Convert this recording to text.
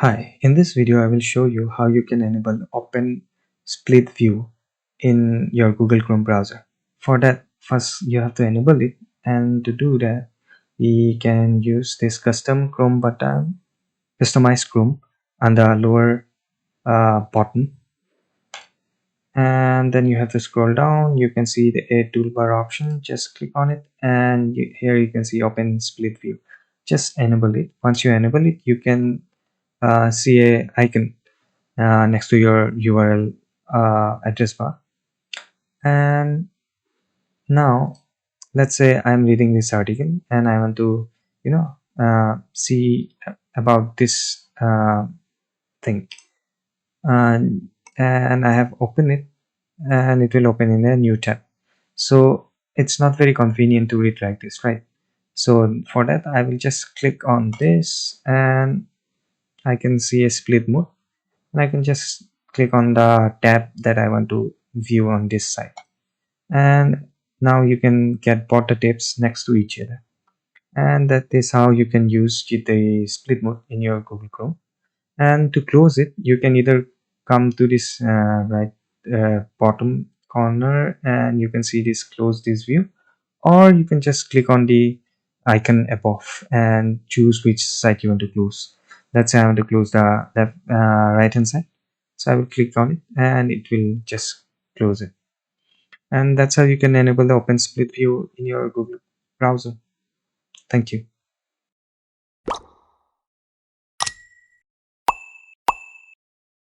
Hi, in this video I will show you how you can enable Open Split View in your Google Chrome browser. For that, first you have to enable it, and to do that we can use this custom Chrome button, customize Chrome on the lower button, and then you have to scroll down. You can see the A toolbar option, just click on it, and here you can see Open Split View. Just enable it. Once you enable it, you can see a icon next to your URL address bar. And now let's say I'm reading this article and I want to see about this thing, and I have opened it, and it will open in a new tab. So it's not very convenient to read like this, right? So for that I will just click on this, and I can see a split mode, and I can just click on the tab that I want to view on this side. And now you can get both the tabs next to each other. And that is how you can use the split mode in your Google Chrome. And to close it, you can either come to this right bottom corner, and you can see this close this view, or you can just click on the icon above and choose which side you want to close. Let's say I want to close the left right hand side, so I will click on it and it will just close it. And that's how you can enable the open split view in your Google browser. Thank you.